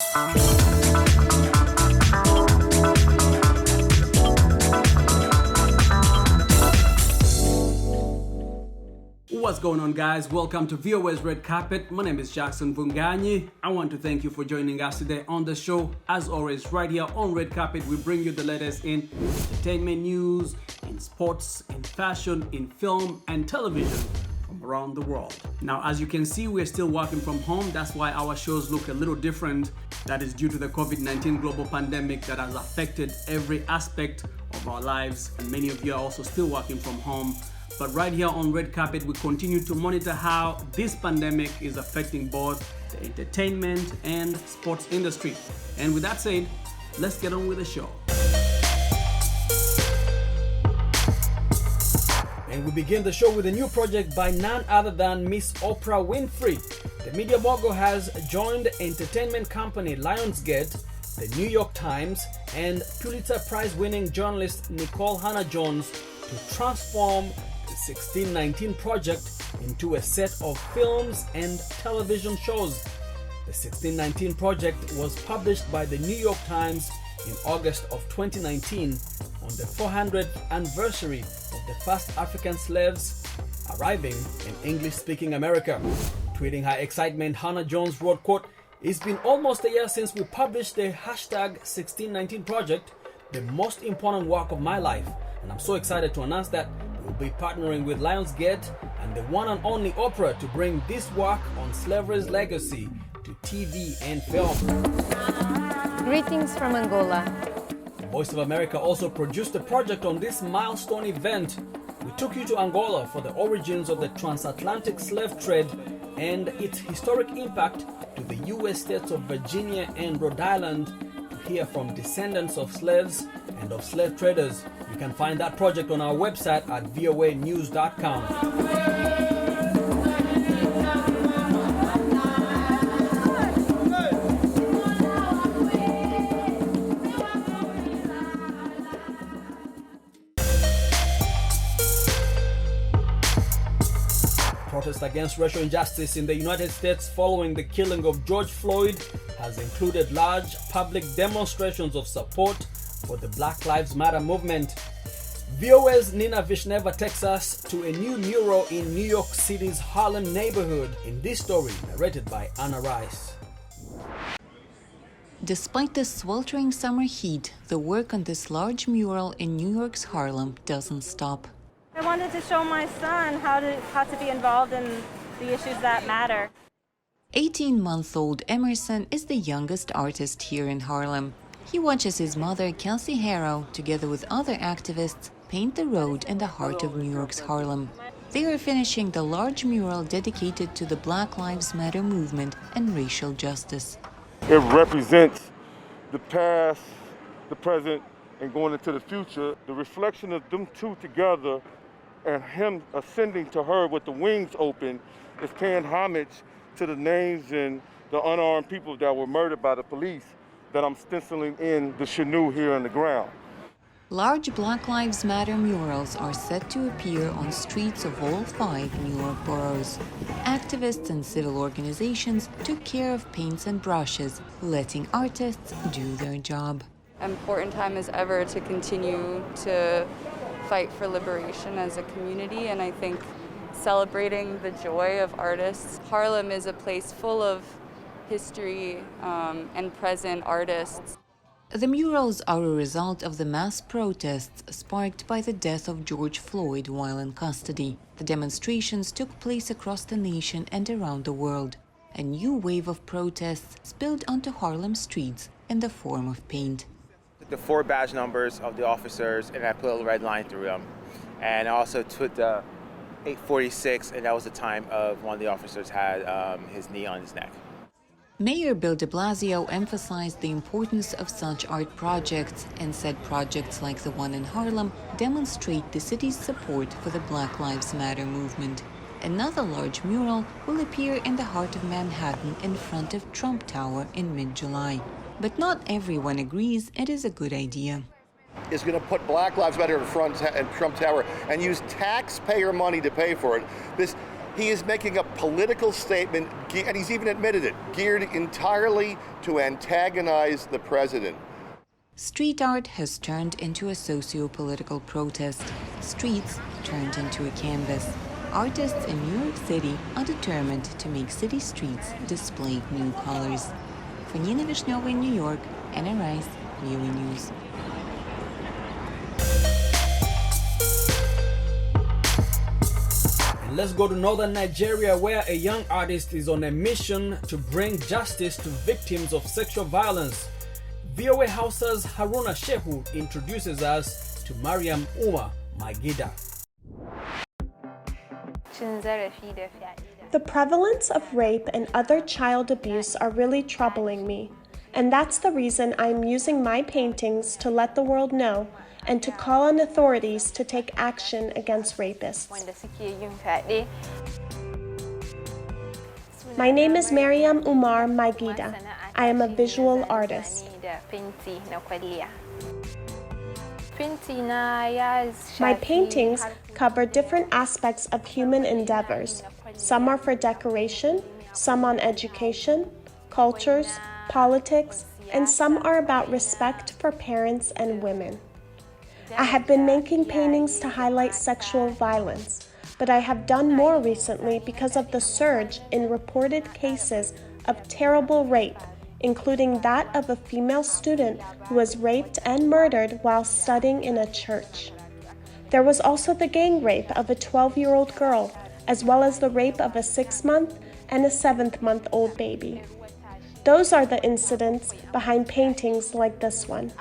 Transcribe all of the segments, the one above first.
What's going on, guys? Welcome to VOA's Red Carpet. My name is Jackson Bunganyi. I want to thank you for joining us today on the show. As always, right here on Red Carpet, we bring you the latest in entertainment news, in sports, in fashion, in film, and television from around the world. Now, as you can see, we're still working from home. That's why our shows look a little different. That is due to the COVID-19 global pandemic that has affected every aspect of our lives. And many of you are also still working from home. But right here on Red Carpet, we continue to monitor how this pandemic is affecting both the entertainment and sports industry. And with that said, let's get on with the show. And we begin the show with a new project by none other than Miss Oprah Winfrey. The media mogul has joined entertainment company Lionsgate, the New York Times, and Pulitzer Prize-winning journalist Nicole Hannah-Jones to transform the 1619 Project into a set of films and television shows. The 1619 Project was published by the New York Times in August of 2019 on the 400th anniversary of the first African slaves arriving in English-speaking America. Tweeting her excitement, Hannah-Jones wrote, quote, "It's been almost a year since we published the hashtag 1619 Project, the most important work of my life. And I'm so excited to announce that we'll be partnering with Lionsgate and the one and only Oprah to bring this work on slavery's legacy to TV and film." Greetings from Angola. The Voice of America also produced a project on this milestone event. We took you to Angola for the origins of the transatlantic slave trade and its historic impact to the U.S. states of Virginia and Rhode Island to hear from descendants of slaves and of slave traders. You can find that project on our website at voanews.com. Protest against racial injustice in the United States following the killing of George Floyd has included large public demonstrations of support for the Black Lives Matter movement. VOA's Nina Vishneva takes us to a new mural in New York City's Harlem neighborhood in this story narrated by Anna Rice. Despite the sweltering summer heat, the work on this large mural in New York's Harlem doesn't stop. I wanted to show my son how to be involved in the issues that matter. 18-month-old Emerson is the youngest artist here in Harlem. He watches his mother, Kelsey Harrow, together with other activists, paint the road in the heart of New York's Harlem. They are finishing the large mural dedicated to the Black Lives Matter movement and racial justice. It represents the past, the present, and going into the future. The reflection of them two together and him ascending to her with the wings open is paying homage to the names and the unarmed people that were murdered by the police that I'm stenciling in the chenille here on the ground. Large Black Lives Matter murals are set to appear on streets of all 5 New York boroughs. Activists and civil organizations took care of paints and brushes, letting artists do their job. Important time as ever to continue to fight for liberation as a community, and I think celebrating the joy of artists. Harlem is a place full of history and present artists. The murals are a result of the mass protests sparked by the death of George Floyd while in custody. The demonstrations took place across the nation and around the world. A new wave of protests spilled onto Harlem streets in the form of paint. The 4 badge numbers of the officers, and I put a little red line through them. And I also took the 846, and that was the time of one of the officers had his knee on his neck. Mayor Bill de Blasio emphasized the importance of such art projects and said projects like the one in Harlem demonstrate the city's support for the Black Lives Matter movement. Another large mural will appear in the heart of Manhattan in front of Trump Tower in mid-July. But not everyone agrees it is a good idea. Is going to put Black Lives Matter in front and Trump Tower and use taxpayer money to pay for it. He is making a political statement, and he's even admitted it, geared entirely to antagonize the president. Street art has turned into a socio-political protest. Streets turned into a canvas. Artists in New York City are determined to make city streets display new colors. For Nina Vishnova in New York, Anna Rice, VOA News. And let's go to northern Nigeria, where a young artist is on a mission to bring justice to victims of sexual violence. VOA Hausa's Haruna Shehu introduces us to Mariam Umar Magida. The prevalence of rape and other child abuse are really troubling me, and that's the reason I'm using my paintings to let the world know and to call on authorities to take action against rapists. My name is Mariam Umar Magida. I am a visual artist. My paintings cover different aspects of human endeavors. Some are for decoration, some on education, cultures, politics, and some are about respect for parents and women. I have been making paintings to highlight sexual violence, but I have done more recently because of the surge in reported cases of terrible rape, including that of a female student who was raped and murdered while studying in a church. There was also the gang rape of a 12-year-old girl, as well as the rape of a 6-month and a 7-month-old baby. Those are the incidents behind paintings like this one.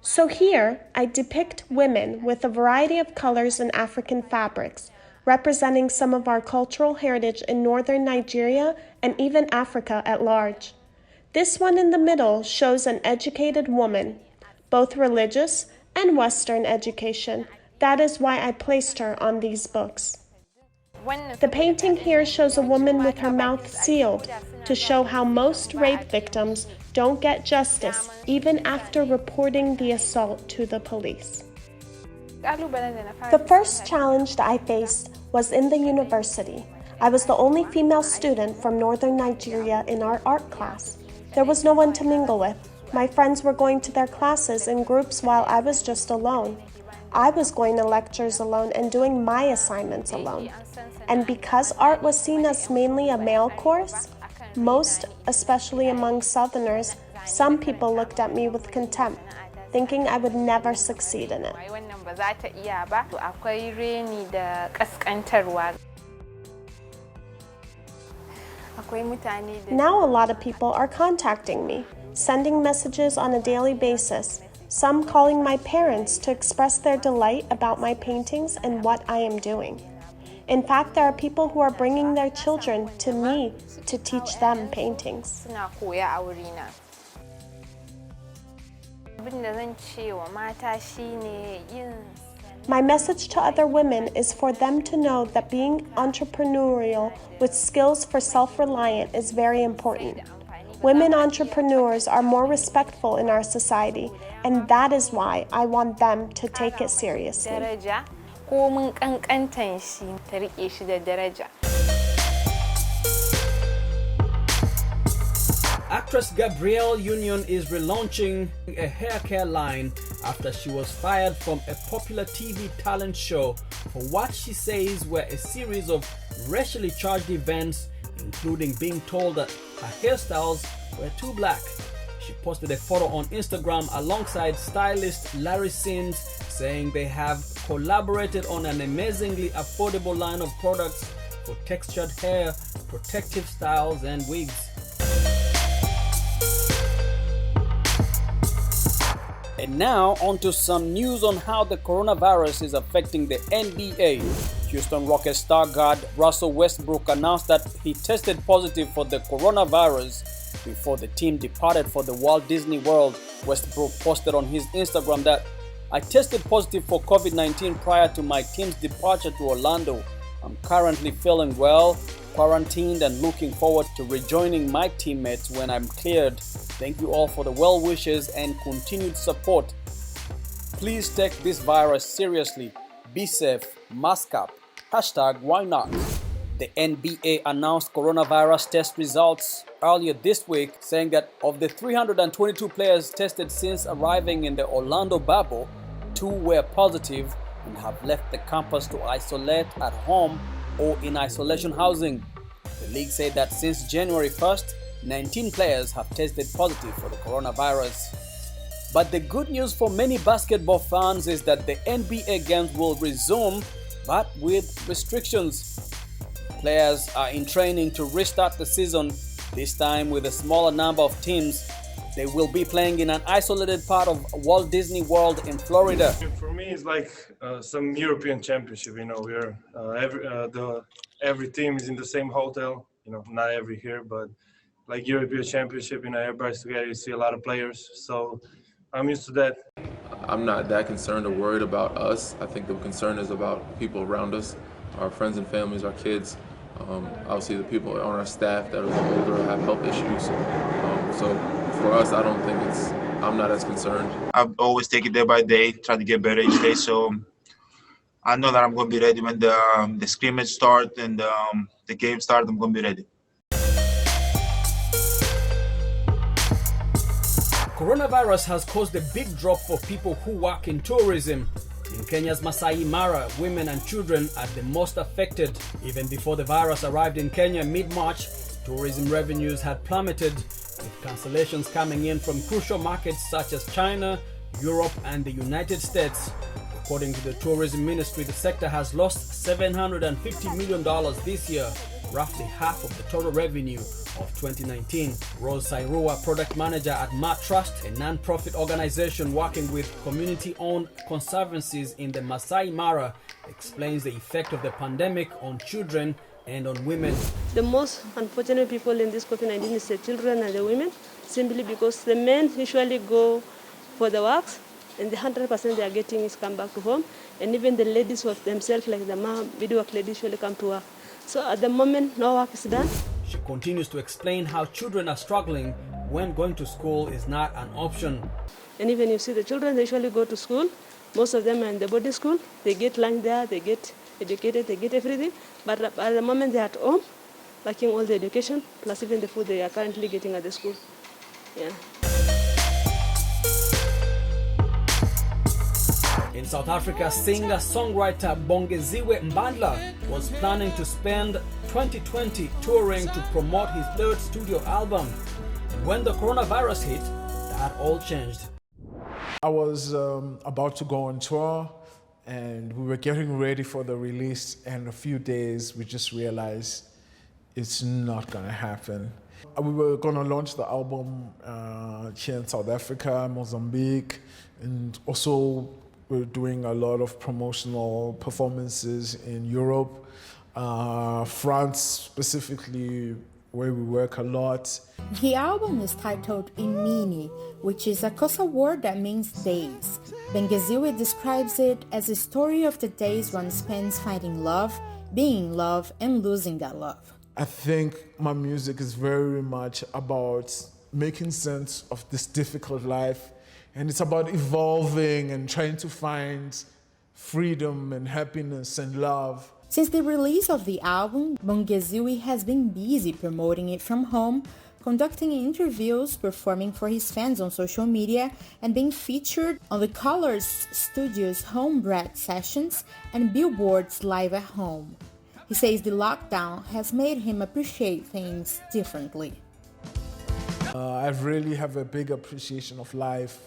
So here, I depict women with a variety of colors and African fabrics, representing some of our cultural heritage in northern Nigeria and even Africa at large. This one in the middle shows an educated woman, both religious and Western education. That is why I placed her on these books. The painting here shows a woman with her mouth sealed to show how most rape victims don't get justice even after reporting the assault to the police. The first challenge that I faced was in the university. I was the only female student from northern Nigeria in our art class. There was no one to mingle with. My friends were going to their classes in groups while I was just alone. I was going to lectures alone and doing my assignments alone. And because art was seen as mainly a male course, most, especially among Southerners, some people looked at me with contempt, thinking I would never succeed in it. Now a lot of people are contacting me, sending messages on a daily basis, some calling my parents to express their delight about my paintings and what I am doing. In fact, there are people who are bringing their children to me to teach them paintings. My message to other women is for them to know that being entrepreneurial with skills for self-reliant is very important. Women entrepreneurs are more respectful in our society, and that is why I want them to take it seriously. Actress Gabrielle Union is relaunching a hair care line after she was fired from a popular TV talent show for what she says were a series of racially charged events, including being told that her hairstyles were too black. She posted a photo on Instagram alongside stylist Larry Sims, saying they have collaborated on an amazingly affordable line of products for textured hair, protective styles, and wigs. And now, onto some news on how the coronavirus is affecting the NBA. Houston Rockets star guard Russell Westbrook announced that he tested positive for the coronavirus before the team departed for the Walt Disney World. Westbrook posted on his Instagram that, "I tested positive for COVID-19 prior to my team's departure to Orlando. I'm currently feeling well, quarantined, and looking forward to rejoining my teammates when I'm cleared. Thank you all for the well wishes and continued support. Please take this virus seriously. Be safe, mask up. #why not?" The NBA announced coronavirus test results earlier this week, saying that of the 322 players tested since arriving in the Orlando bubble, 2 were positive and have left the campus to isolate at home or in isolation housing. The league said that since January 1st, 19 players have tested positive for the coronavirus. But the good news for many basketball fans is that the NBA games will resume, but with restrictions. Players are in training to restart the season, this time with a smaller number of teams. They will be playing in an isolated part of Walt Disney World in Florida. For me, it's like some European championship. We're every team is in the same hotel. Not every here, but like European championship. Everybody's together. You see a lot of players, so I'm used to that. I'm not that concerned or worried about us. I think the concern is about people around us, our friends and families, our kids. Obviously the people on our staff that are older have health issues. So for us, I'm not as concerned. I've always take it day by day, try to get better each day. So I know that I'm going to be ready when the scrimmage start and the game start. I'm going to be ready. Coronavirus has caused a big drop for people who work in tourism. In Kenya's Masai Mara, women and children are the most affected. Even before the virus arrived in Kenya mid-March, tourism revenues had plummeted, with cancellations coming in from crucial markets such as China, Europe, and the United States. According to the tourism ministry, the sector has lost $750 million this year, roughly half of the total revenue of 2019. Rose Sairua, product manager at Ma Trust, a non-profit organization working with community-owned conservancies in the Masai Mara, explains the effect of the pandemic on children and on women. The most unfortunate people in this COVID-19 is the children and the women, simply because the men usually go for the works, and the 100% they are getting is come back to home, and even the ladies of themselves, like the video work ladies, usually come to work. So at the moment, no work is done. She continues to explain how children are struggling when going to school is not an option. And even you see the children, they usually go to school. Most of them are in the boarding school. They get lunch there, they get educated, they get everything. But at the moment they're at home, lacking all the education, plus even the food they are currently getting at the school. Yeah. In South Africa, singer-songwriter Bongeziwe Mabandla was planning to spend 2020 touring to promote his 3rd studio album. When the coronavirus hit, that all changed. I was about to go on tour, and we were getting ready for the release, and in a few days we just realized it's not gonna happen. We were gonna launch the album here in South Africa, Mozambique, and also we're doing a lot of promotional performances in Europe, France specifically, where we work a lot. The album is titled Imini, which is a Xhosa word that means days. Bongeziwe describes it as a story of the days one spends finding love, being in love, and losing that love. I think my music is very much about making sense of this difficult life, and it's about evolving and trying to find freedom and happiness and love. Since the release of the album, Bongeziwe has been busy promoting it from home, conducting interviews, performing for his fans on social media, and being featured on the Colors Studio's Homebred sessions and Billboard's Live at Home. He says the lockdown has made him appreciate things differently. I really have a big appreciation of life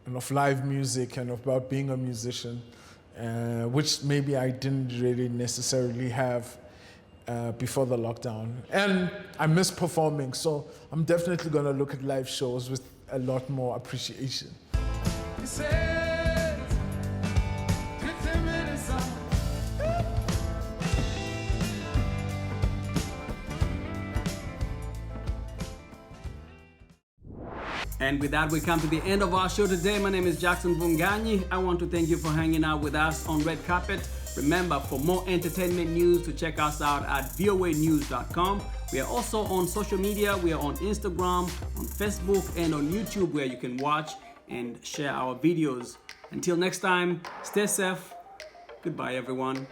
and of live music and about being a musician, which maybe I didn't really necessarily have before the lockdown. And I miss performing, so I'm definitely gonna look at live shows with a lot more appreciation. And with that, we come to the end of our show today. My name is Jackson Vunganyi. I want to thank you for hanging out with us on Red Carpet. Remember, for more entertainment news, to check us out at voanews.com. We are also on social media. We are on Instagram, on Facebook, and on YouTube, where you can watch and share our videos. Until next time, stay safe. Goodbye, everyone.